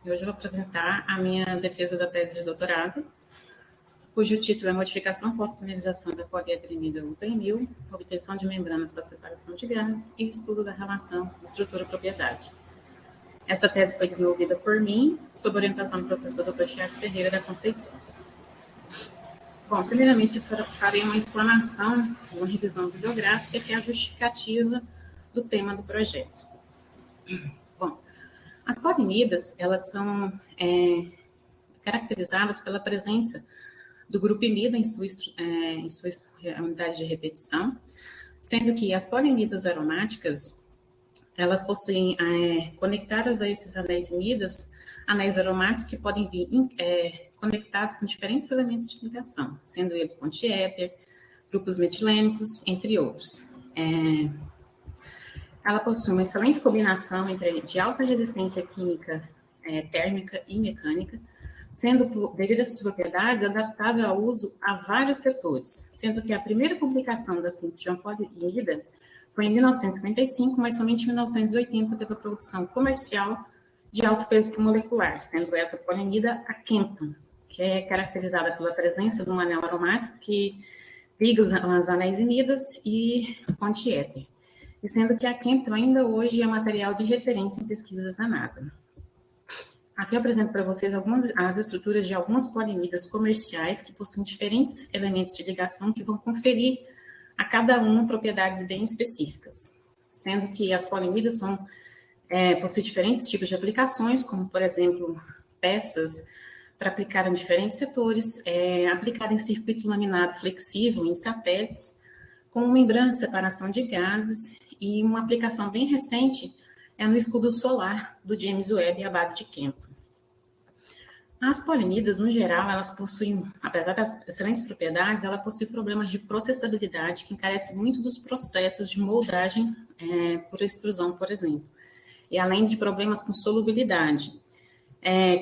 e hoje eu vou apresentar a minha defesa da tese de doutorado, cujo título é Modificação pós-polinização da polietrimida UTM-1000, obtenção de membranas para separação de gases e estudo da relação estrutura-propriedade. Essa tese foi desenvolvida por mim, sob orientação do professor Dr. Tiago Ferreira da Conceição. Bom, primeiramente eu farei uma explanação, uma revisão bibliográfica, que é a justificativa do tema do projeto. Bom, as polimidas, elas são caracterizadas pela presença do grupo imida em sua unidade de repetição, sendo que as polimidas aromáticas, elas possuem conectadas a esses anéis imidas, anéis aromáticos que podem vir conectados com diferentes elementos de ligação, sendo eles pontiéter, grupos metilênicos, entre outros. Ela possui uma excelente combinação de alta resistência química, térmica e mecânica, sendo, devido a essas propriedades, adaptável ao uso a vários setores, sendo que a primeira publicação da síntese de uma polimida foi em 1955, mas somente em 1980 teve a produção comercial de alto peso molecular, sendo essa polimida a Kenton, que é caracterizada pela presença de um anel aromático que liga os anéis imidas e pontiéter, e sendo que a Kenton ainda hoje é material de referência em pesquisas da NASA. Aqui eu apresento para vocês as estruturas de algumas polimidas comerciais que possuem diferentes elementos de ligação que vão conferir a cada uma propriedades bem específicas, sendo que as polimidas possuem diferentes tipos de aplicações, como, por exemplo, peças para aplicar em diferentes setores, aplicada em circuito laminado flexível, em satélites, com membrana de separação de gases, e uma aplicação bem recente no escudo solar do James Webb à base de Kenton. As polimidas, no geral, elas possuem, apesar das excelentes propriedades, ela possui problemas de processabilidade que encarecem muito dos processos de moldagem por extrusão, por exemplo, e além de problemas com solubilidade.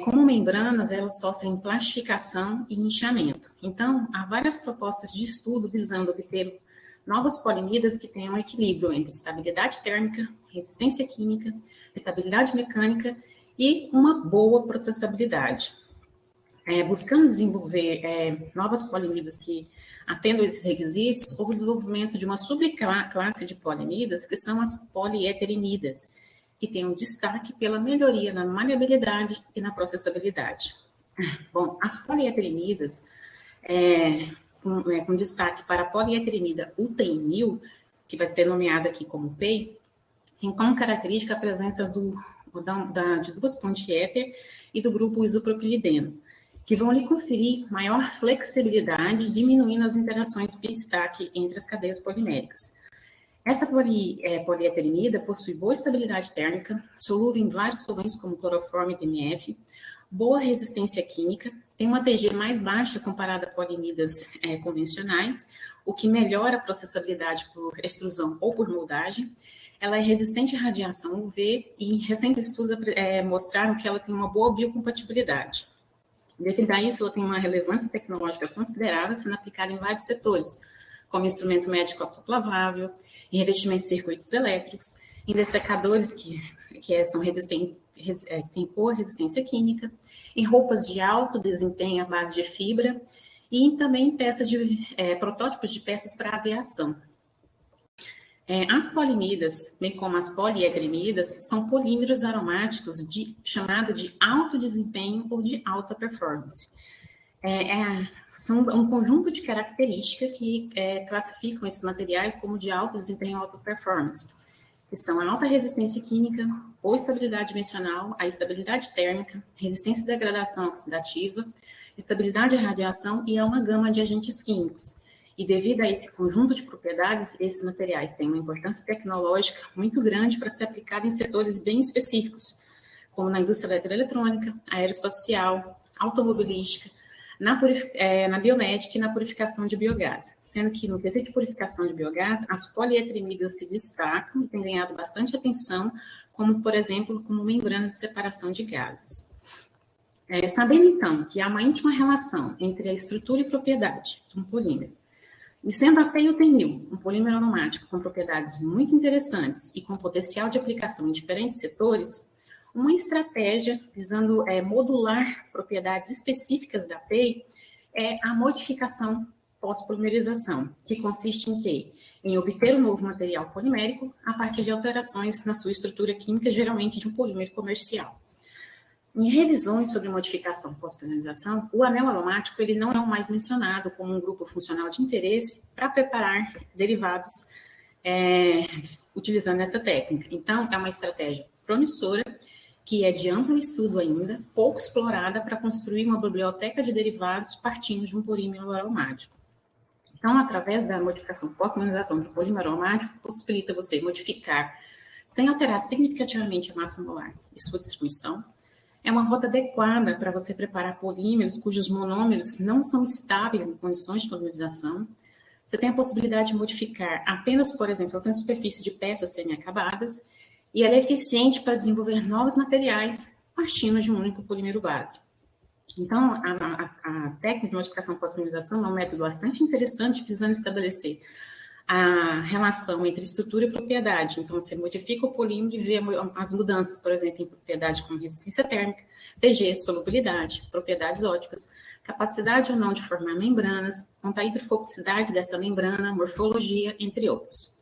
Como membranas, elas sofrem plastificação e inchamento. Então, há várias propostas de estudo visando obter novas polimidas que tenham um equilíbrio entre estabilidade térmica, resistência química, estabilidade mecânica e uma boa processabilidade. Buscando desenvolver novas polimidas que atendam esses requisitos, houve o desenvolvimento de uma subclasse de polimidas, que são as polieterimidas, que têm um destaque pela melhoria na maleabilidade e na processabilidade. Bom, as polieterimidas, com destaque para a polieterimida UTM-1000, que vai ser nomeada aqui como PEI, tem como característica a presença de duas pontiéter e do grupo isopropilideno, que vão lhe conferir maior flexibilidade, diminuindo as interações pi-stack entre as cadeias poliméricas. Essa polieterimida possui boa estabilidade térmica, solúvel em vários solventes como cloroformo e DMF, boa resistência química, tem uma TG mais baixa comparada a polimidas convencionais, o que melhora a processabilidade por extrusão ou por moldagem. Ela é resistente à radiação UV e recentes estudos mostraram que ela tem uma boa biocompatibilidade. Devido a isso, ela tem uma relevância tecnológica considerável, sendo aplicada em vários setores, como instrumento médico autoclavável, em revestimento de circuitos elétricos, em dessecadores que são resistentes, têm boa resistência química, em roupas de alto desempenho à base de fibra e também em peças protótipos de peças para aviação. As polimidas, bem como as polieterimidas, são polímeros aromáticos chamado de alto desempenho ou de alta performance. São um conjunto de características que classificam esses materiais como de alto desempenho ou alta performance, que são a alta resistência química, boa estabilidade dimensional, a estabilidade térmica, resistência à degradação oxidativa, estabilidade à radiação e a uma gama de agentes químicos. E devido a esse conjunto de propriedades, esses materiais têm uma importância tecnológica muito grande para ser aplicada em setores bem específicos, como na indústria eletroeletrônica, aeroespacial, automobilística, na biomédica e na purificação de biogás. Sendo que no quesito de purificação de biogás, as polieterimidas se destacam e têm ganhado bastante atenção, como, por exemplo, como membrana de separação de gases. Sabendo, então, que há uma íntima relação entre a estrutura e propriedade de um polímero, e sendo a PEI UTM-1000 um polímero aromático com propriedades muito interessantes e com potencial de aplicação em diferentes setores, Uma estratégia visando modular propriedades específicas da PEI é a modificação pós-polimerização, que consiste em quê? Em obter um novo material polimérico a partir de alterações na sua estrutura química, geralmente de um polímero comercial. Em revisões sobre modificação pós-polimerização, o anel aromático ele não é o mais mencionado como um grupo funcional de interesse para preparar derivados utilizando essa técnica. Então, é uma estratégia promissora, que é de amplo estudo ainda, pouco explorada para construir uma biblioteca de derivados partindo de um polímero aromático. Então, através da modificação pós-polimerização de polímero aromático, possibilita você modificar, sem alterar significativamente a massa molar e sua distribuição. É uma rota adequada para você preparar polímeros cujos monômeros não são estáveis em condições de polimerização. Você tem a possibilidade de modificar apenas, por exemplo, a superfície de peças semi-acabadas, e ela é eficiente para desenvolver novos materiais partindo de um único polímero base. Então, a técnica de modificação pós-polimerização é um método bastante interessante, visando estabelecer a relação entre estrutura e propriedade. Então, você modifica o polímero e vê as mudanças, por exemplo, em propriedades como resistência térmica, TG, solubilidade, propriedades ópticas, capacidade ou não de formar membranas, quanto à hidrofobicidade dessa membrana, morfologia, entre outros.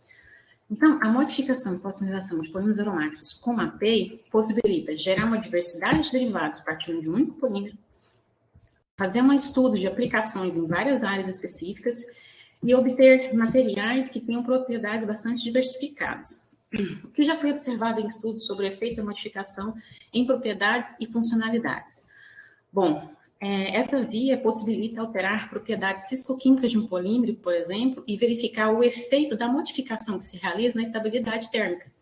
Então, a modificação e pós-polimerização de polímeros aromáticos com a PEI possibilita gerar uma diversidade de derivados partindo de um único polímero, fazer um estudo de aplicações em várias áreas específicas e obter materiais que tenham propriedades bastante diversificadas. O que já foi observado em estudos sobre o efeito da modificação em propriedades e funcionalidades? Bom, essa via possibilita alterar propriedades fisicoquímicas de um polímero, por exemplo, e verificar o efeito da modificação que se realiza na estabilidade térmica.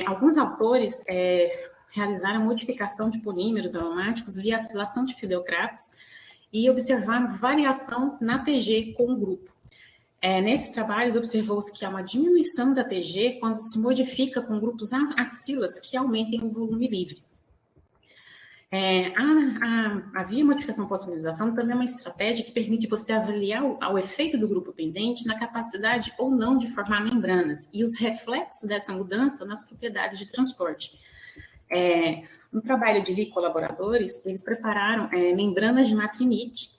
Alguns autores realizaram modificação de polímeros aromáticos via acilação de Fiedel-Crafts e observaram variação na TG com o grupo. Nesses trabalhos, observou-se que há uma diminuição da TG quando se modifica com grupos acilas que aumentem o volume livre. A via modificação pós-polimerização também é uma estratégia que permite você avaliar o efeito do grupo pendente na capacidade ou não de formar membranas e os reflexos dessa mudança nas propriedades de transporte. No trabalho de Lee e colaboradores, eles prepararam membranas de matrinite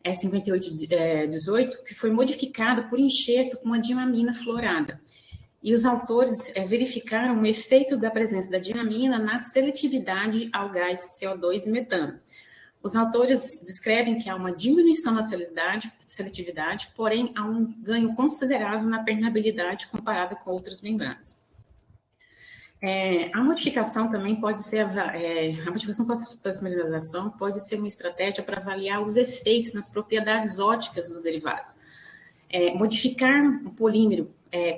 5818, que foi modificada por enxerto com uma diamina fluorada. E os autores verificaram o efeito da presença da diamina na seletividade ao gás CO2 e metano. Os autores descrevem que há uma diminuição na seletividade, porém há um ganho considerável na permeabilidade comparada com outras membranas. A modificação também pode ser, a modificação pós-polimerização pode ser uma estratégia para avaliar os efeitos nas propriedades ópticas dos derivados. Modificar o polímero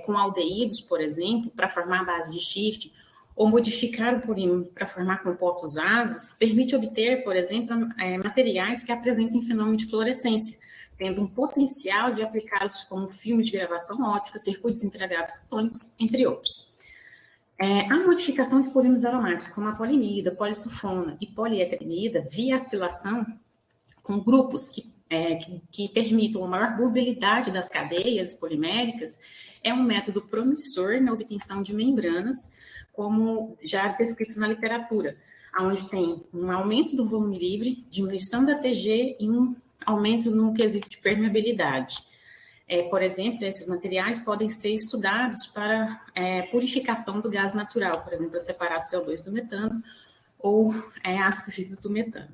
com aldeídos, por exemplo, para formar a base de chifre, ou modificar o polímero para formar compostos asos, permite obter, por exemplo, materiais que apresentem fenômeno de fluorescência, tendo um potencial de aplicá-los como filmes de gravação óptica, circuitos integrados fotônicos, entre outros. A modificação de polímeros aromáticos, como a polimida, polissulfona e polietrenida, via acilação com grupos que permitam uma maior mobilidade das cadeias poliméricas, é um método promissor na obtenção de membranas, como já descrito na literatura, onde tem um aumento do volume livre, diminuição da TG e um aumento no quesito de permeabilidade. Por exemplo, esses materiais podem ser estudados para purificação do gás natural, por exemplo, para separar CO2 do metano ou ácido sulfídrico do metano.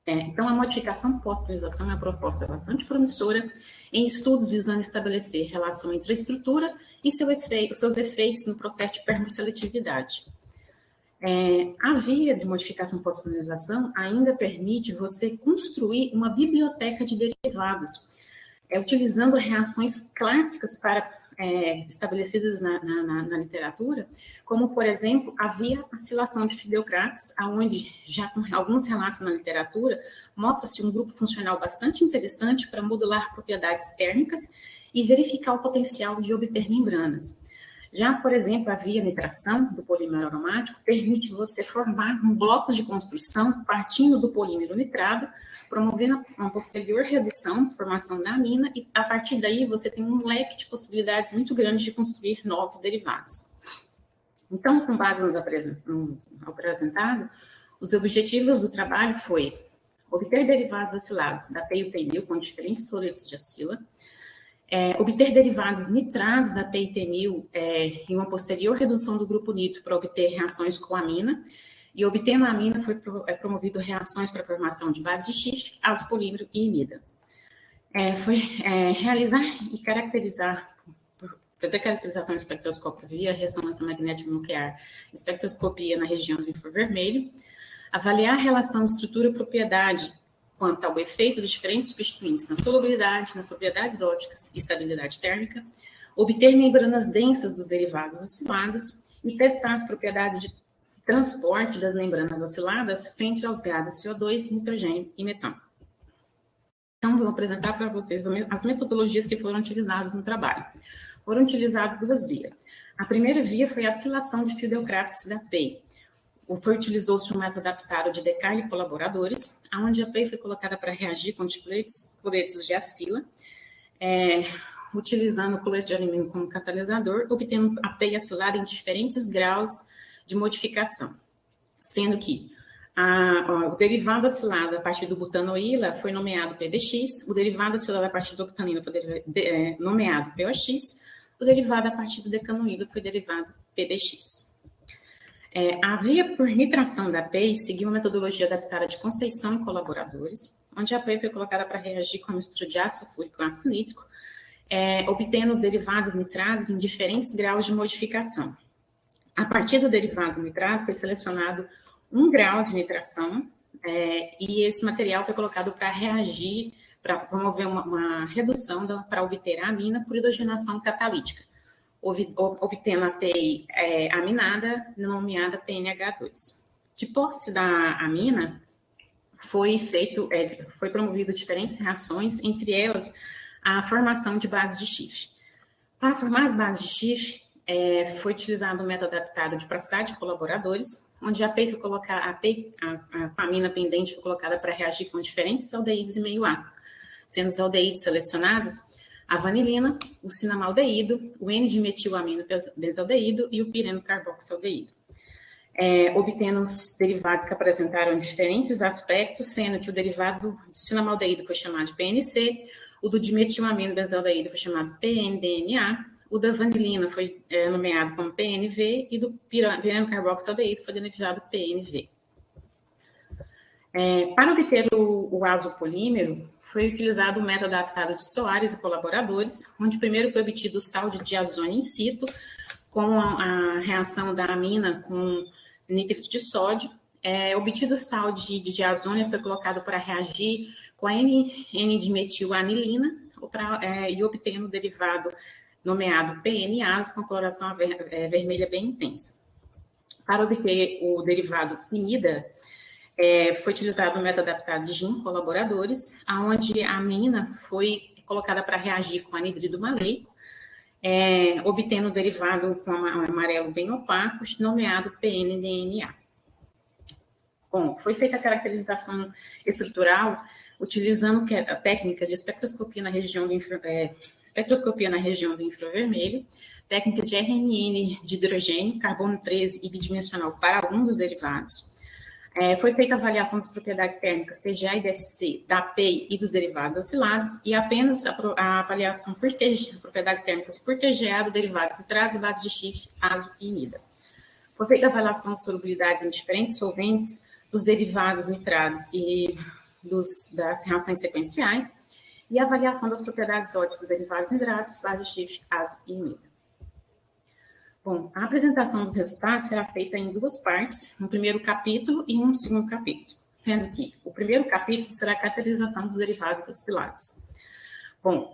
Então, a modificação pós-polimerização é uma proposta bastante promissora em estudos visando estabelecer relação entre a estrutura e seus efeitos no processo de permosseletividade. A via de modificação pós-polimerização ainda permite você construir uma biblioteca de derivados, utilizando reações clássicas estabelecidas na literatura, como, por exemplo, a via acilação de Fiedel-Crafts, onde, já com alguns relatos na literatura, mostra-se um grupo funcional bastante interessante para modular propriedades térmicas e verificar o potencial de obter membranas. Já, por exemplo, a via nitração do polímero aromático permite você formar blocos de construção partindo do polímero nitrado, promovendo uma posterior redução, formação da amina, e a partir daí você tem um leque de possibilidades muito grande de construir novos derivados. Então, com base no apresentado, os objetivos do trabalho foi obter derivados acilados da PEI-UTENIL com diferentes floretos de acila, obter derivados nitrados da PEI-UTENIL em uma posterior redução do grupo nitro para obter reações com amina, e obtendo a amina foi promovido reações para a formação de base de chifre, azopolímero e imida. Realizar e fazer caracterização espectroscópica via ressonância magnética nuclear, espectroscopia na região do infravermelho, avaliar a relação estrutura-propriedade quanto ao efeito de diferentes substituintes na solubilidade, nas propriedades ópticas e estabilidade térmica, obter membranas densas dos derivados acilados e testar as propriedades de transporte das membranas aciladas frente aos gases CO2, nitrogênio e metano. Então, vou apresentar para vocês as metodologias que foram utilizadas no trabalho. Foram utilizadas duas vias. A primeira via foi a acilação de Fielder-Crafts da PEI. Utilizou-se um método adaptado de Descartes e colaboradores, onde a PEI foi colocada para reagir com floretos de acila, utilizando o colete de alumínio como catalisador, obtendo a PEI acilada em diferentes graus de modificação, sendo que o derivado acilado a partir do butanoíla foi nomeado PBX, o derivado acilado a partir do octanilo foi nomeado POX, o derivado a partir do decanoíla foi derivado PBX. A via por nitração da PEI seguiu uma metodologia adaptada de Conceição e colaboradores, onde a PEI foi colocada para reagir com mistura de ácido sulfúrico e ácido nítrico, obtendo derivados nitrados em diferentes graus de modificação. A partir do derivado nitrado foi selecionado 1 grau de nitração e esse material foi colocado para reagir, para promover uma redução para obter a amina por hidrogenação catalítica, obtendo a PEI aminada, nomeada PNH2. De posse da amina, foi promovido diferentes reações, entre elas a formação de bases de chifre. Para formar as bases de chifre, foi utilizado um método adaptado de Prassat de colaboradores, onde a PEI foi colocada, a amina pendente foi colocada para reagir com diferentes aldeídos e meio ácido, sendo os aldeídos selecionados a vanilina, o cinamaldeído, o N-dimetilamino benzaldeído e o pireno carboxaldeído. Obtendo os derivados que apresentaram diferentes aspectos, sendo que o derivado do cinamaldeído foi chamado de PNC, o do dimetilamino benzaldeído foi chamado PNDNA, o da vanilina foi nomeado como PNV e do pireno carboxaldeído foi denominado PNV. Para obter o azopolímero, foi utilizado o método adaptado de Soares e colaboradores, onde primeiro foi obtido o sal de diazônio in situ, com a reação da amina com nítrito de sódio. Obtido o sal de diazônio, foi colocado para reagir com a N-dimetilanilina e obtendo o derivado nomeado PNase, com coloração vermelha bem intensa. Para obter o derivado imida, foi utilizado o método adaptado de GIN colaboradores, onde a amina foi colocada para reagir com anidrido maleico, obtendo o derivado com amarelo bem opaco, nomeado PNDNA. Bom, foi feita a caracterização estrutural utilizando técnicas de espectroscopia na região do infravermelho, técnica de RNN de hidrogênio, carbono 13 e bidimensional para alguns dos derivados. Foi feita a avaliação das propriedades térmicas TGA e DSC da PEI e dos derivados acilados e apenas a avaliação por propriedades térmicas por TGA do derivados nitrados e bases de chifre, azo e imida. Foi feita a avaliação de solubilidade em diferentes solventes dos derivados nitrados e das reações sequenciais e a avaliação das propriedades ópticas dos derivados nitrados, bases de chifre, azo e imida. Bom, a apresentação dos resultados será feita em duas partes, um primeiro capítulo e um segundo capítulo, sendo que o primeiro capítulo será a caracterização dos derivados acilados. Bom,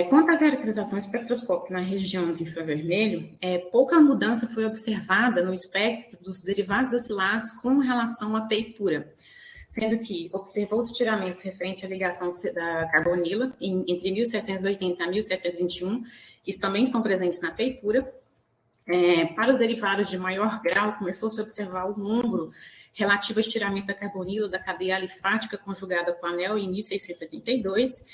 quanto à caracterização espectroscópica na região do infravermelho, pouca mudança foi observada no espectro dos derivados acilados com relação à PEI pura, sendo que observou os tiramentos referentes à ligação da carbonila entre 1780 a 1721, que também estão presentes na PEI pura. Para os derivados de maior grau, começou-se a observar o número relativo ao estiramento da carbonila da cadeia alifática conjugada com anel em 1682,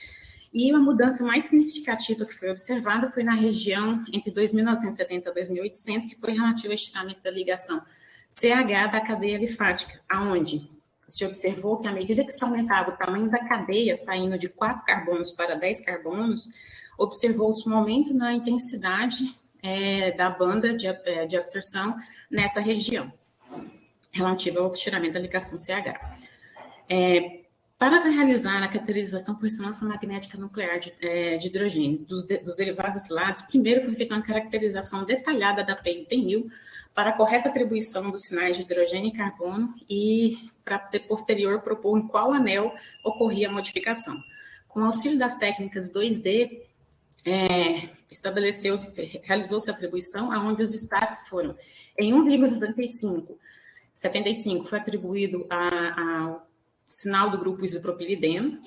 E a mudança mais significativa que foi observada foi na região entre 2.970 e 2.800, que foi relativa ao estiramento da ligação CH da cadeia alifática, aonde se observou que à medida que se aumentava o tamanho da cadeia, saindo de 4 carbonos para 10 carbonos, observou-se um aumento na intensidade da banda de absorção nessa região, relativa ao estiramento da ligação CH. Para realizar a caracterização por ressonância magnética nuclear de hidrogênio dos derivados acilados, primeiro foi feita uma caracterização detalhada da PEI UTENIL para a correta atribuição dos sinais de hidrogênio e carbono e para posterior propor em qual anel ocorria a modificação. Com o auxílio das técnicas 2D, realizou-se a atribuição, onde os destaques foram em 1,75 foi atribuído ao sinal do grupo isopropilideno,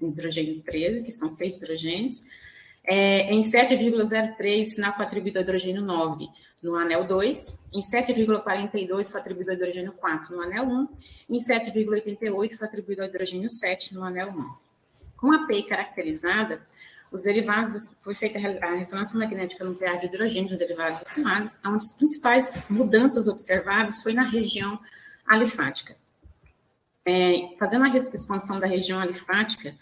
hidrogênio 13, que são 6 hidrogênios. Em 7,03, o sinal foi atribuído ao hidrogênio 9 no anel 2. Em 7,42 foi atribuído ao hidrogênio 4 no anel 1. Em 7,88 foi atribuído ao hidrogênio 7 no anel 1. Com a PEI caracterizada, os derivados, foi feita a ressonância magnética nuclear de hidrogênio dos derivados acilados, onde as principais mudanças observadas foi na região alifática. Fazendo a expansão da região alifática,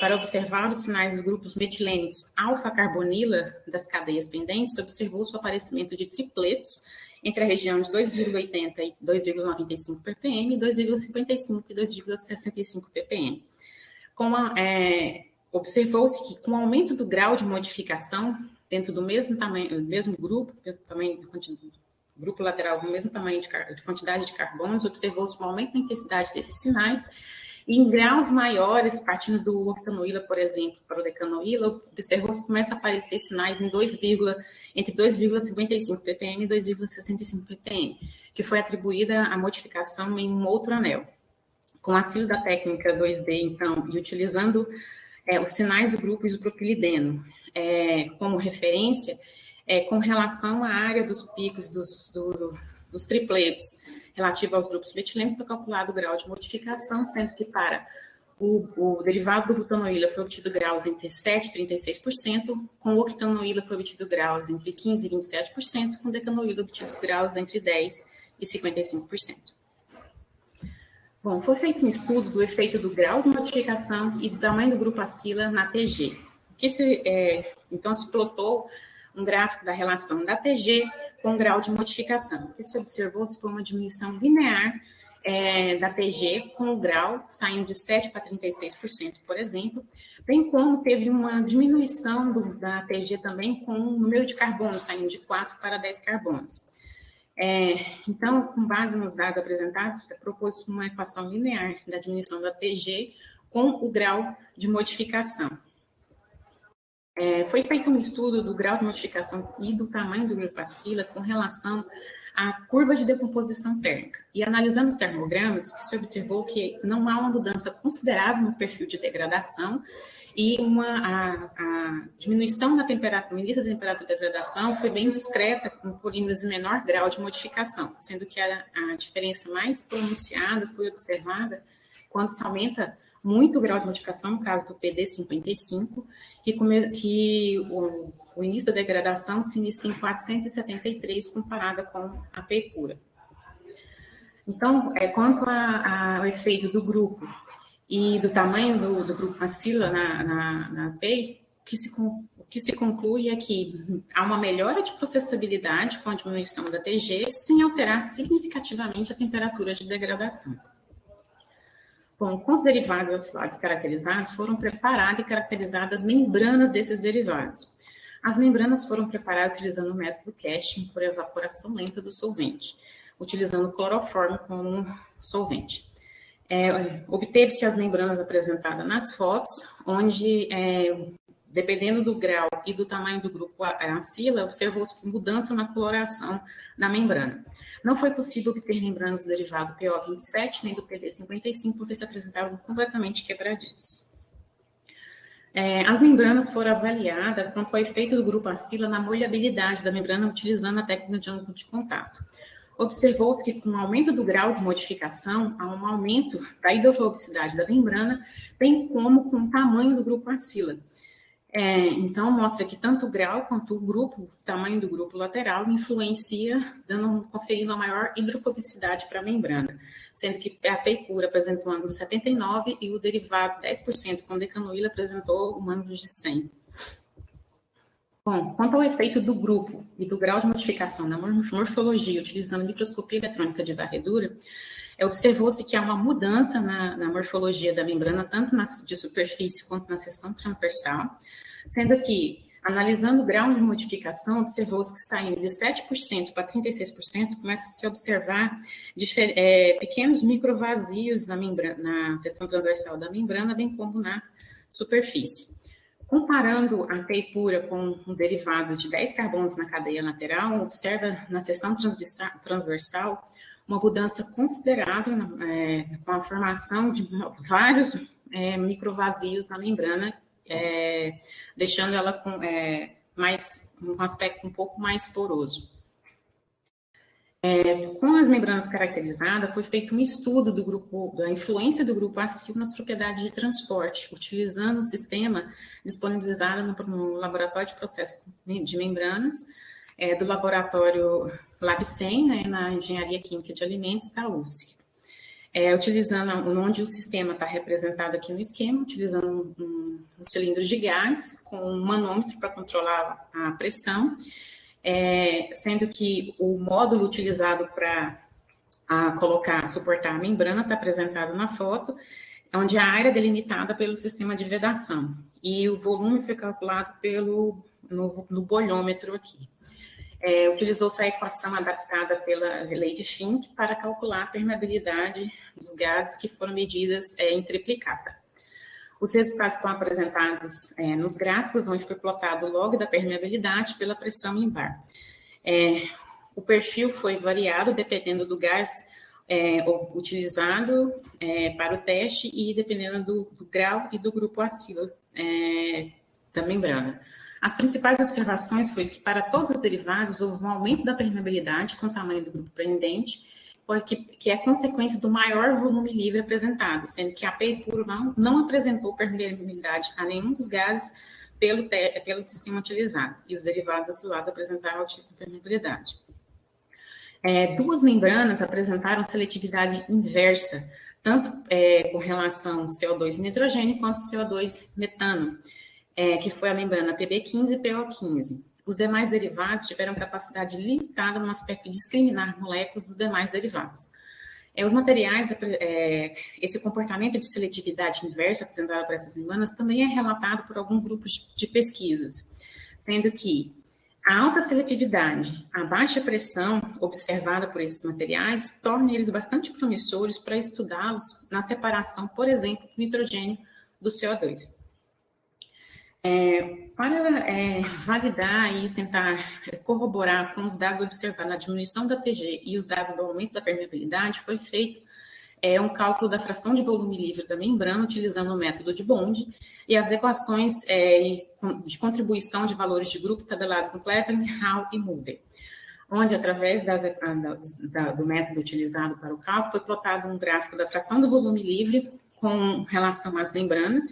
para observar os sinais dos grupos metilênicos alfa-carbonila das cadeias pendentes, observou-se o aparecimento de tripletos entre a região de 2,80 e 2,95 ppm, 2,55 e 2,65 ppm. Observou-se que com o aumento do grau de modificação dentro do mesmo tamanho, do mesmo grupo, grupo lateral com o mesmo tamanho de quantidade de carbonos, observou-se um aumento da intensidade desses sinais, e em graus maiores, partindo do octanoíla, por exemplo, para o decanoíla, observou-se que começa a aparecer sinais entre 2,55 ppm e 2,65 ppm, que foi atribuída a modificação em um outro anel. Com o auxílio da técnica 2D, então, e utilizando os sinais do grupo isopropilideno como referência, com relação à área dos picos dos tripletos relativo aos grupos metilênicos, foi calculado o grau de modificação, sendo que para o derivado do butanoíla foi obtido graus entre 7% e 36%, com o octanoíla foi obtido graus entre 15% e 27%, com o decanoíla obtidos graus entre 10% e 55%. Bom, foi feito um estudo do efeito do grau de modificação e do tamanho do grupo acila na TG. Então, se plotou um gráfico da relação da TG com o grau de modificação. O que se observou foi uma diminuição linear da TG com o grau saindo de 7% para 36%, por exemplo, bem como teve uma diminuição da TG também com o número de carbonos, saindo de 4 para 10 carbonos. Então, com base nos dados apresentados, propôs uma equação linear da diminuição da TG com o grau de modificação. Foi feito um estudo do grau de modificação e do tamanho do grupo acila com relação à curva de decomposição térmica. E analisando os termogramas, se observou que não há uma mudança considerável no perfil de degradação e a diminuição da temperatura, no início da temperatura de degradação foi bem discreta em polímeros de menor grau de modificação, sendo que a diferença mais pronunciada foi observada quando se aumenta muito o grau de modificação, no caso do PD55, que o início da degradação se inicia em 473, comparada com a PEI pura. Então, quanto ao efeito do grupo e do tamanho do grupo acila na PEI, o que se conclui é que há uma melhora de processabilidade com a diminuição da TG, sem alterar significativamente a temperatura de degradação. Bom, com os derivados acilados caracterizados, foram preparadas e caracterizadas membranas desses derivados. As membranas foram preparadas utilizando o método casting por evaporação lenta do solvente, utilizando cloroformo como solvente. Obteve-se as membranas apresentadas nas fotos, onde, dependendo do grau e do tamanho do grupo acila, observou-se mudança na coloração da membrana. Não foi possível obter membranas do derivado PO27 nem do PD55, porque se apresentavam completamente quebradiços. As membranas foram avaliadas quanto ao efeito do grupo acila na molhabilidade da membrana, utilizando a técnica de ângulo de contato. observou-se que com o aumento do grau de modificação, há um aumento da hidrofobicidade da membrana, bem como com o tamanho do grupo acila. Então, mostra que tanto o grau quanto o tamanho do grupo lateral influencia, conferindo uma maior hidrofobicidade para a membrana, sendo que a PEI pura apresentou um ângulo de 79 e o derivado 10% com decanoíla apresentou um ângulo de 100. Bom, quanto ao efeito do grupo e do grau de modificação na morfologia, utilizando microscopia eletrônica de varredura, observou-se que há uma mudança na morfologia da membrana, tanto de superfície quanto na seção transversal, sendo que, analisando o grau de modificação, observou-se que saindo de 7% para 36%, começa a se observar pequenos microvazios na seção transversal da membrana, bem como na superfície. Comparando a PEI pura com um derivado de 10 carbonos na cadeia lateral, observa na seção transversal uma mudança considerável com a formação de vários microvazios na membrana, deixando ela com um aspecto um pouco mais poroso. Com as membranas caracterizadas, foi feito um estudo da influência do grupo acil nas propriedades de transporte, utilizando o sistema disponibilizado no Laboratório de Processos de Membranas, do Laboratório LabChem, na Engenharia Química de Alimentos da UFSC. Utilizando onde o sistema está representado aqui no esquema, utilizando um cilindro de gás com um manômetro para controlar a pressão, sendo que o módulo utilizado para suportar a membrana está apresentado na foto, onde a área é delimitada pelo sistema de vedação, e o volume foi calculado no bolhômetro aqui. Utilizou-se a equação adaptada pela lei de Fink para calcular a permeabilidade dos gases que foram medidas em triplicata. Os resultados estão apresentados nos gráficos, onde foi plotado o log da permeabilidade pela pressão em bar. O perfil foi variado dependendo do gás utilizado para o teste e dependendo do grau e do grupo acilo da membrana. As principais observações foi que para todos os derivados houve um aumento da permeabilidade com o tamanho do grupo prendente, que é consequência do maior volume livre apresentado, sendo que a PEI puro não apresentou permeabilidade a nenhum dos gases pelo sistema utilizado, e os derivados acilados apresentaram altíssima permeabilidade. Duas membranas apresentaram seletividade inversa, tanto com relação ao CO2 nitrogênio quanto ao CO2 metano, que foi a membrana PB15 e PO15. Os demais derivados tiveram capacidade limitada no aspecto de discriminar moléculas dos demais derivados. Os materiais, esse comportamento de seletividade inversa apresentado por essas membranas também é relatado por alguns grupos de pesquisas, sendo que a alta seletividade, a baixa pressão observada por esses materiais torna eles bastante promissores para estudá-los na separação, por exemplo, do nitrogênio do CO2. Para validar e tentar corroborar com os dados observados na diminuição da TG e os dados do aumento da permeabilidade, foi feito um cálculo da fração de volume livre da membrana, utilizando o método de Bond, e as equações de contribuição de valores de grupo tabelados no Klettering, Hall e Mulder, onde, através do método utilizado para o cálculo, foi plotado um gráfico da fração do volume livre com relação às membranas,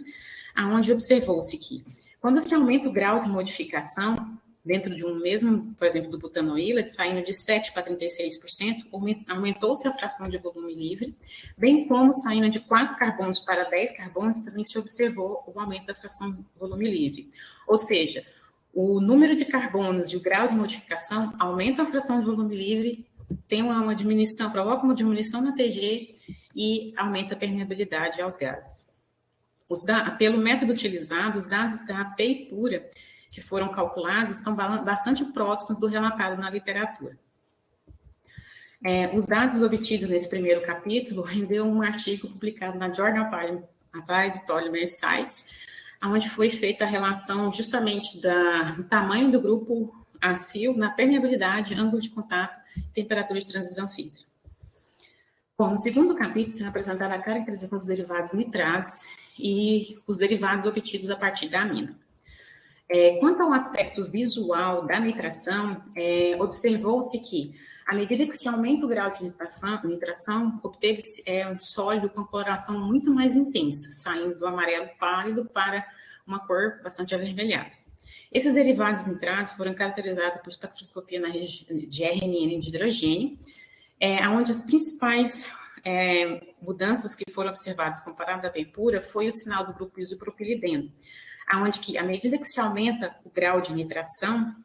onde observou-se que, quando se aumenta o grau de modificação, dentro de um mesmo, por exemplo, do butanoíla, saindo de 7% para 36%, aumentou-se a fração de volume livre, bem como saindo de 4 carbonos para 10 carbonos, também se observou o aumento da fração de volume livre. Ou seja, o número de carbonos e o grau de modificação aumenta a fração de volume livre, tem uma diminuição, provoca uma diminuição na TG e aumenta a permeabilidade aos gases. Pelo método utilizado, os dados da PEI pura que foram calculados estão bastante próximos do relatado na literatura. Os dados obtidos nesse primeiro capítulo rendeu um artigo publicado na Journal Applied Polymer Science, onde foi feita a relação justamente do tamanho do grupo acil na permeabilidade, ângulo de contato e temperatura de transição filtro. Bom, no segundo capítulo, será apresentada a caracterização dos derivados nitrados e os derivados obtidos a partir da amina. Quanto ao aspecto visual da nitração, observou-se que, à medida que se aumenta o grau de nitração obteve-se um sólido com coloração muito mais intensa, saindo do amarelo pálido para uma cor bastante avermelhada. Esses derivados nitrados foram caracterizados por espectroscopia de RNN de hidrogênio, onde as principais mudanças que foram observadas comparado à API pura foi o sinal do grupo isopropilideno, onde que, à medida que se aumenta o grau de nitração,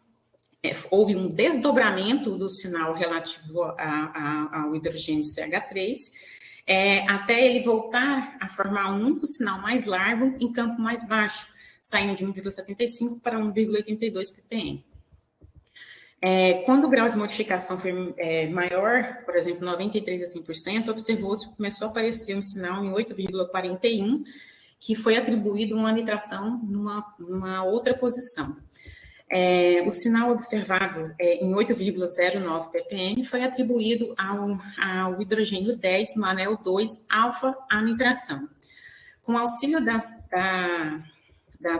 houve um desdobramento do sinal relativo ao hidrogênio CH3, até ele voltar a formar um único sinal mais largo em campo mais baixo, saindo de 1,75 para 1,82 ppm. Quando o grau de modificação foi maior, por exemplo, 93 a 100%, observou-se que começou a aparecer um sinal em 8,41, que foi atribuído uma nitração numa outra posição. O sinal observado em 8,09 ppm foi atribuído ao hidrogênio 10 no anel 2 alfa-anitração. Com auxílio da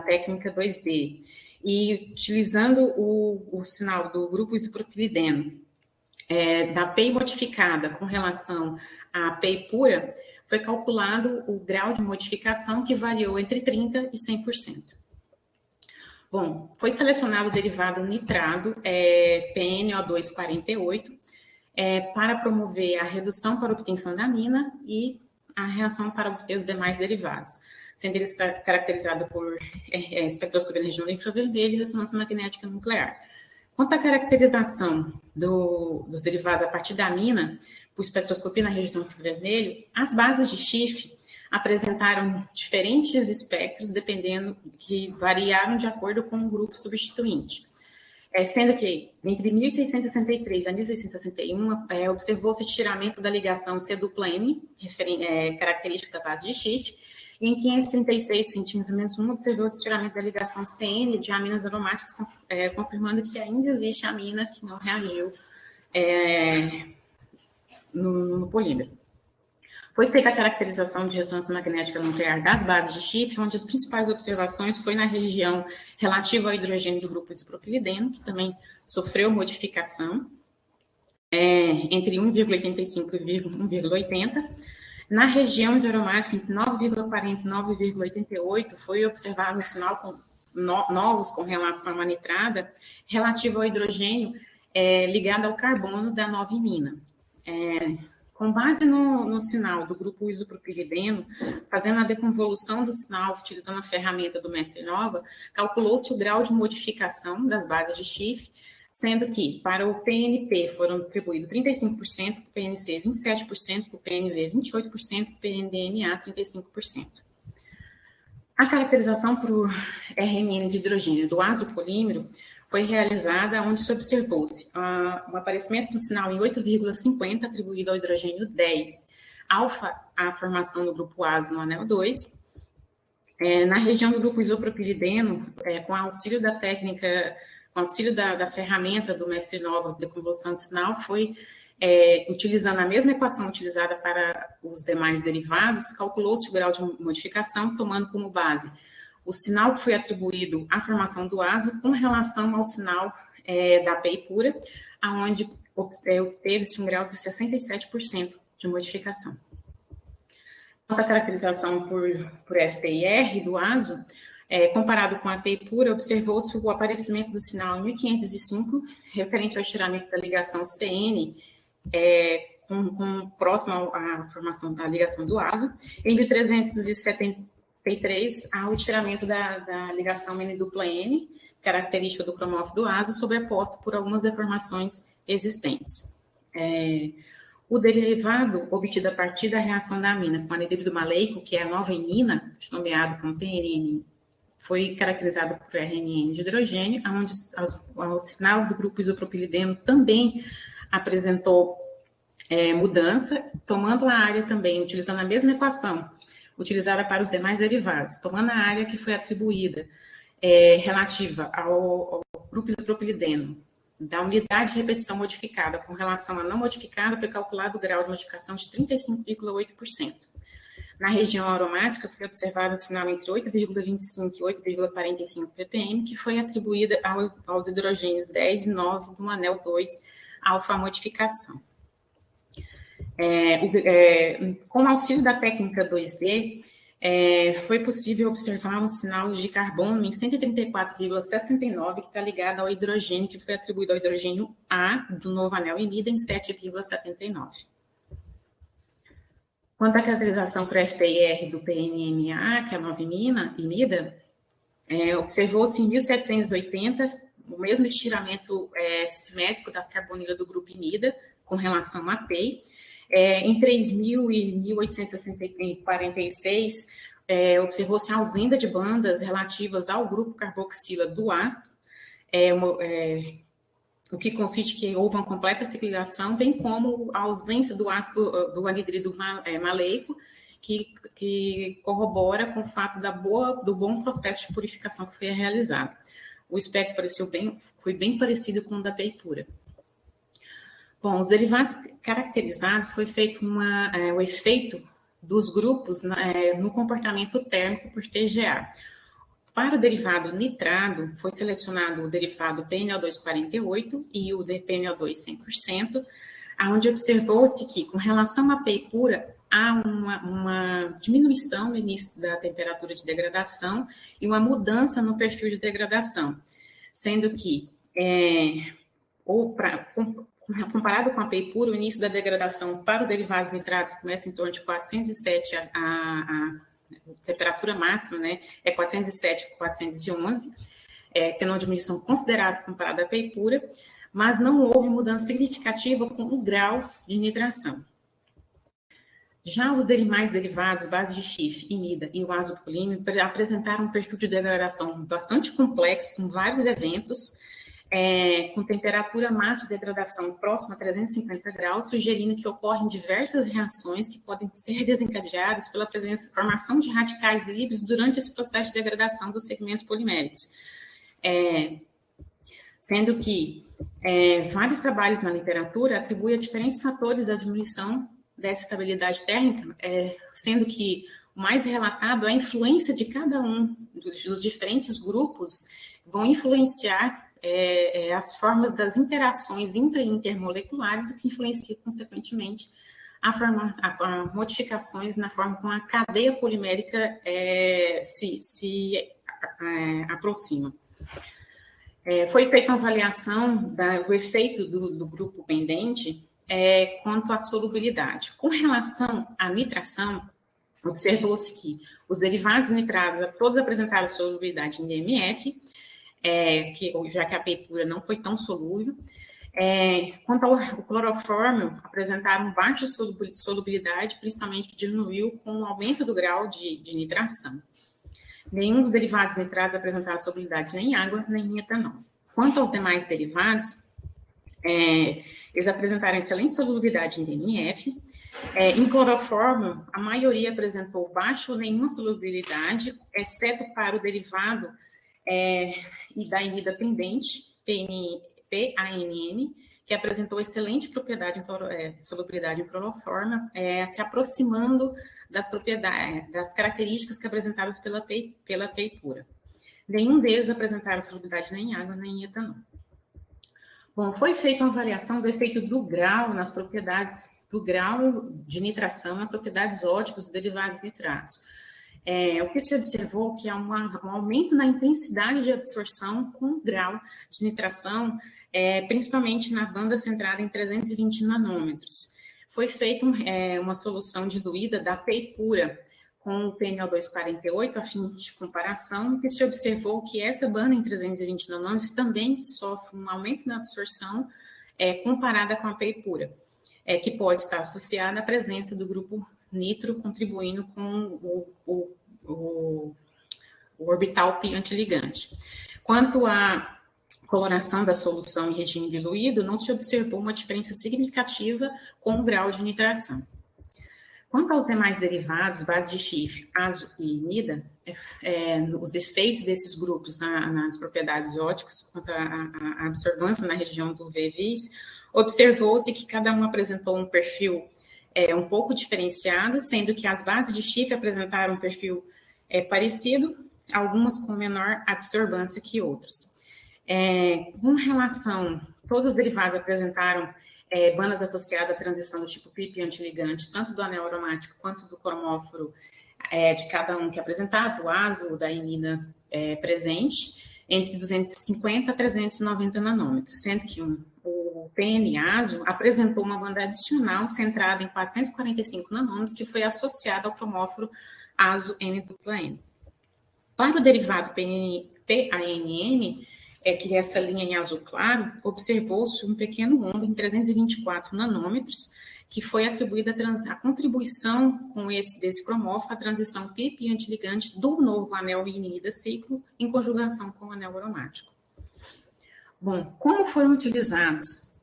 técnica 2D e utilizando o sinal do grupo isopropilideno da PEI modificada com relação à PEI pura, foi calculado o grau de modificação que variou entre 30% e 100%. Bom, foi selecionado o derivado nitrado, PNO248, para promover a redução para obtenção da amina e a reação para obter os demais derivados, sendo ele caracterizado por espectroscopia na região do infravermelho e ressonância magnética nuclear. Quanto à caracterização dos derivados a partir da amina, por espectroscopia na região do infravermelho, as bases de Schiff apresentaram diferentes espectros, que variaram de acordo com o grupo substituinte. Sendo que, entre 1663 a 1661, observou-se estiramento da ligação C-N, característica da base de Schiff, e em 536 centímetros-1, observou-se estiramento da ligação CN de aminas aromáticas, confirmando que ainda existe amina que não reagiu no polímero. Foi feita a caracterização de ressonância magnética nuclear das bases de Schiff, onde as principais observações foi na região relativa ao hidrogênio do grupo isopropilideno, que também sofreu modificação entre 1,85 e 1,80. Na região de aromática, entre 9,40 e 9,88, foi observado um sinal novos com relação à nitrada relativo ao hidrogênio ligado ao carbono da nova imina. Com base no sinal do grupo isopropilideno, fazendo a deconvolução do sinal utilizando a ferramenta do Mestre Nova, calculou-se o grau de modificação das bases de Schiff, sendo que para o PNP foram atribuídos 35%, para o PNC 27%, para o PNV 28%, para o PNDNA 35%. A caracterização para o RMN de hidrogênio do azopolímero foi realizada onde se observou-se o aparecimento do sinal em 8,50 atribuído ao hidrogênio 10, alfa a formação do grupo azo no anel 2. Na região do grupo isopropilideno, com auxílio da técnica, com auxílio da ferramenta do Mestre Nova de deconvolução do sinal, foi utilizando a mesma equação utilizada para os demais derivados, calculou-se o grau de modificação, tomando como base o sinal que foi atribuído à formação do azo com relação ao sinal da PEI pura, onde obteve-se um grau de 67% de modificação. Quanto à caracterização por FTIR do azo, comparado com a PEI pura, observou-se o aparecimento do sinal em 1505, referente ao estiramento da ligação CN, próximo à formação da ligação do azo, em 1373, ao estiramento da ligação N-dupla-N, característica do cromófilo do azo, sobreposta por algumas deformações existentes. O derivado obtido a partir da reação da amina com anidrido maleico, que é a nova imina, nomeado como PNN, foi caracterizado por RNN de hidrogênio, onde o sinal do grupo isopropilideno também apresentou mudança, tomando a área também, utilizando a mesma equação, utilizada para os demais derivados, tomando a área que foi atribuída relativa ao grupo isopropilideno, da unidade de repetição modificada com relação à não modificada, foi calculado o grau de modificação de 35,8%. Na região aromática, foi observado um sinal entre 8,25 e 8,45 ppm, que foi atribuída aos hidrogênios 10 e 9 do anel 2, alfa-modificação. Com o auxílio da técnica 2D, foi possível observar um sinal de carbono em 134,69, que está ligado ao hidrogênio, que foi atribuído ao hidrogênio A do novo anel imida em 7,79. Quanto à caracterização por FTIR do PNMA, que é a nova imida, observou-se em 1780 o mesmo estiramento simétrico das carbonilas do grupo imida com relação a PEI. Em 3000 e 1846, observou-se a ausência de bandas relativas ao grupo carboxila do ácido, o que consiste que houve uma completa ciclização, bem como a ausência do ácido do anidrido maleico, que corrobora com o fato do bom processo de purificação que foi realizado. O espectro foi bem parecido com o da PEI pura. Bom, os derivados caracterizados foi feito o efeito dos grupos no comportamento térmico por TGA. Para o derivado nitrado, foi selecionado o derivado PNO248 e o DPNO2 100%, onde observou-se que, com relação à PEI pura, há uma diminuição no início da temperatura de degradação e uma mudança no perfil de degradação, sendo que, comparado com a PEI pura, o início da degradação para os derivados nitrados começa em torno de 407, a temperatura máxima, né, é 407 a 411, tendo uma diminuição considerável comparada à PEI pura, mas não houve mudança significativa com o grau de nitração. Já os demais derivados, base de chifre, imida e o azopolímero, apresentaram um perfil de degradação bastante complexo, com vários eventos, com temperatura máxima de degradação próxima a 350 graus, sugerindo que ocorrem diversas reações que podem ser desencadeadas pela formação de radicais livres durante esse processo de degradação dos segmentos poliméricos. Sendo que vários trabalhos na literatura atribuem a diferentes fatores a diminuição dessa estabilidade térmica, sendo que o mais relatado é a influência de cada um dos diferentes grupos vão influenciar as formas das interações intra- e intermoleculares, o que influencia, consequentemente, a modificações na forma como a cadeia polimérica se aproxima. Foi feita uma avaliação do efeito do grupo pendente quanto à solubilidade. Com relação à nitração, observou-se que os derivados nitrados todos apresentaram solubilidade em DMF, já que a PEI pura não foi tão solúvel. Quanto ao clorofórmio, apresentaram baixa solubilidade, principalmente que diminuiu com o aumento do grau de nitração. Nenhum dos derivados nitrados apresentaram solubilidade nem em água, nem em etanol. Quanto aos demais derivados, eles apresentaram excelente solubilidade em DMF. Em clorofórmio, a maioria apresentou baixa ou nenhuma solubilidade, exceto para o derivado e da imida pendente, PANM, que apresentou excelente solubilidade em clorofórmio, se aproximando das características que apresentadas pela PEI pura. Nenhum deles apresentaram solubilidade nem em água, nem em etanol. Bom, foi feita uma avaliação do efeito do grau nas propriedades, do grau de nitração nas propriedades óticas dos derivados nitratos. O que se observou que há um aumento na intensidade de absorção com o grau de nitração, principalmente na banda centrada em 320 nanômetros. Foi feita uma solução diluída da PEI pura com o PNO248 a fim de comparação, que se observou que essa banda em 320 nanômetros também sofre um aumento na absorção comparada com a PEI pura, que pode estar associada à presença do grupo nitro, contribuindo com o orbital pi antiligante. Quanto à coloração da solução em regime diluído, não se observou uma diferença significativa com o grau de nitração. Quanto aos demais derivados, base de chifre, azo e imida, os efeitos desses grupos nas propriedades óticas, quanto à absorvância na região do VVIS, observou-se que cada um apresentou um perfil um pouco diferenciados, sendo que as bases de chifre apresentaram um perfil parecido, algumas com menor absorbância que outras. Com relação, todos os derivados apresentaram bandas associadas à transição do tipo PIP antiligante, tanto do anel aromático quanto do cromóforo de cada um que é apresentado, o azo, da imina presente, entre 250 a 390 nanômetros, sendo que o PN-azo apresentou uma banda adicional centrada em 445 nanômetros, que foi associada ao cromóforo azo-N-dupla-N. Para o derivado PANN, que é essa linha em azul claro, observou-se um pequeno rombo em 324 nanômetros, que foi atribuída a contribuição desse cromóforo à transição PIP antiligante do novo anel inida ciclo em conjugação com o anel aromático. Bom, como foram utilizados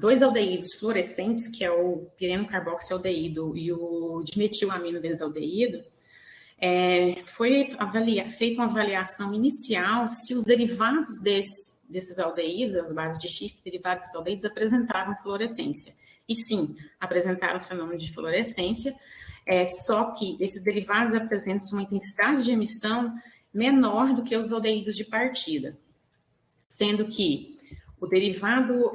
dois aldeídos fluorescentes, que é o pireno carboxialdeído e o dimetilamino benzaldeído, foi feita uma avaliação inicial se os derivados desses aldeídos, as bases de chifre derivados desses aldeídos, apresentaram fluorescência. E sim, apresentaram fenômeno de fluorescência, só que esses derivados apresentam uma intensidade de emissão menor do que os aldeídos de partida, sendo que o derivado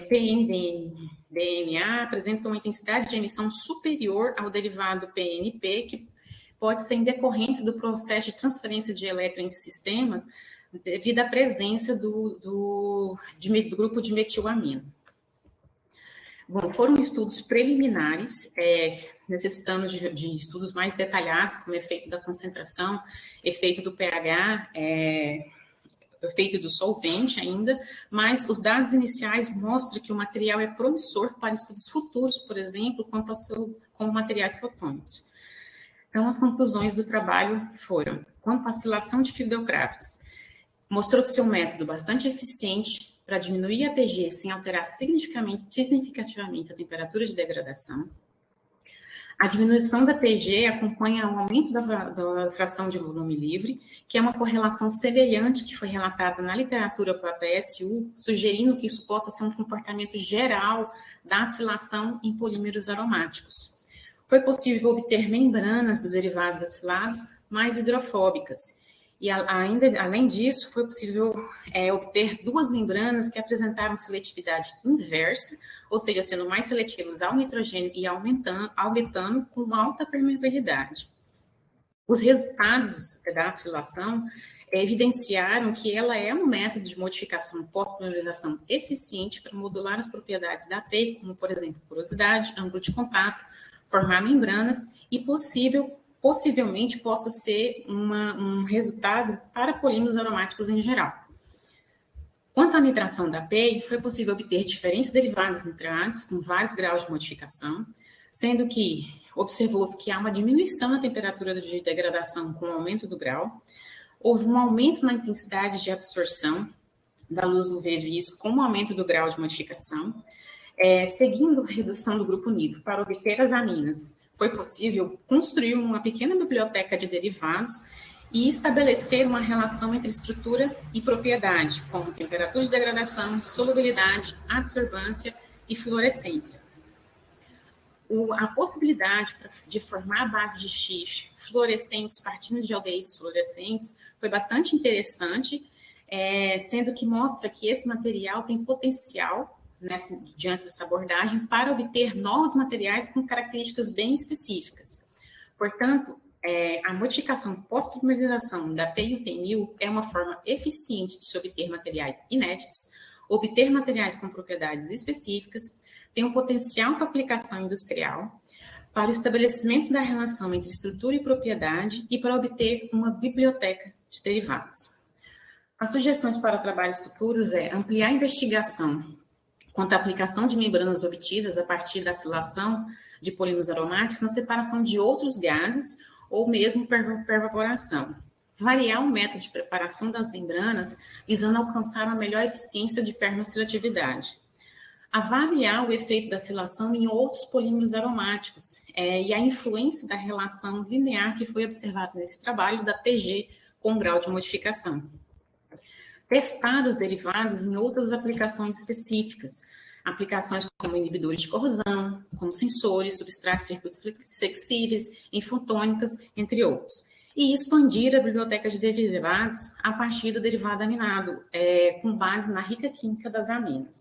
PN-DMA apresenta uma intensidade de emissão superior ao derivado PNP, que pode ser em decorrência do processo de transferência de elétron entre sistemas devido à presença do grupo de metilamina. Bom, foram estudos preliminares, necessitando de estudos mais detalhados, como efeito da concentração, efeito do pH, efeito do solvente ainda, mas os dados iniciais mostram que o material é promissor para estudos futuros, por exemplo, com materiais fotônicos. Então, as conclusões do trabalho foram: quanto à oscilação de fibrográficos, mostrou-se um método bastante eficiente para diminuir a TG sem alterar significativamente a temperatura de degradação. A diminuição da TG acompanha o aumento da fração de volume livre, que é uma correlação semelhante que foi relatada na literatura para a PSU, sugerindo que isso possa ser um comportamento geral da acilação em polímeros aromáticos. Foi possível obter membranas dos derivados acilados mais hidrofóbicas. E, além disso, foi possível obter duas membranas que apresentaram seletividade inversa, ou seja, sendo mais seletivas ao nitrogênio e ao metano com alta permeabilidade. Os resultados da acilação evidenciaram que ela é um método de modificação pós-polarização eficiente para modular as propriedades da APEI, como, por exemplo, porosidade, ângulo de contato, formar membranas e possivelmente possa ser um resultado para polímeros aromáticos em geral. Quanto à nitração da PEI, foi possível obter diferentes derivados nitrados com vários graus de modificação, sendo que observou-se que há uma diminuição na temperatura de degradação com o aumento do grau, houve um aumento na intensidade de absorção da luz UV vis com o aumento do grau de modificação, seguindo a redução do grupo nido para obter as aminas. Foi possível construir uma pequena biblioteca de derivados e estabelecer uma relação entre estrutura e propriedade, como temperatura de degradação, solubilidade, absorvância e fluorescência. A possibilidade de formar bases de chifre fluorescentes partindo de aldeídos fluorescentes foi bastante interessante, sendo que mostra que esse material tem potencial diante dessa abordagem, para obter novos materiais com características bem específicas. Portanto, a modificação pós-polimerização da PIUT1000 é uma forma eficiente de se obter materiais inéditos, obter materiais com propriedades específicas, tem um potencial para aplicação industrial, para o estabelecimento da relação entre estrutura e propriedade e para obter uma biblioteca de derivados. As sugestões para trabalhos futuros ampliar a investigação quanto à aplicação de membranas obtidas a partir da acilação de polímeros aromáticos na separação de outros gases ou mesmo por evaporação. Variar o método de preparação das membranas visando alcançar uma melhor eficiência de pernoseletividade. Avaliar o efeito da acilação em outros polímeros aromáticos e a influência da relação linear que foi observada nesse trabalho da TG com grau de modificação. Testar os derivados em outras aplicações específicas, aplicações como inibidores de corrosão, como sensores, substratos, circuitos flexíveis, infotônicas, entre outros. E expandir a biblioteca de derivados a partir do derivado aminado, com base na rica química das aminas.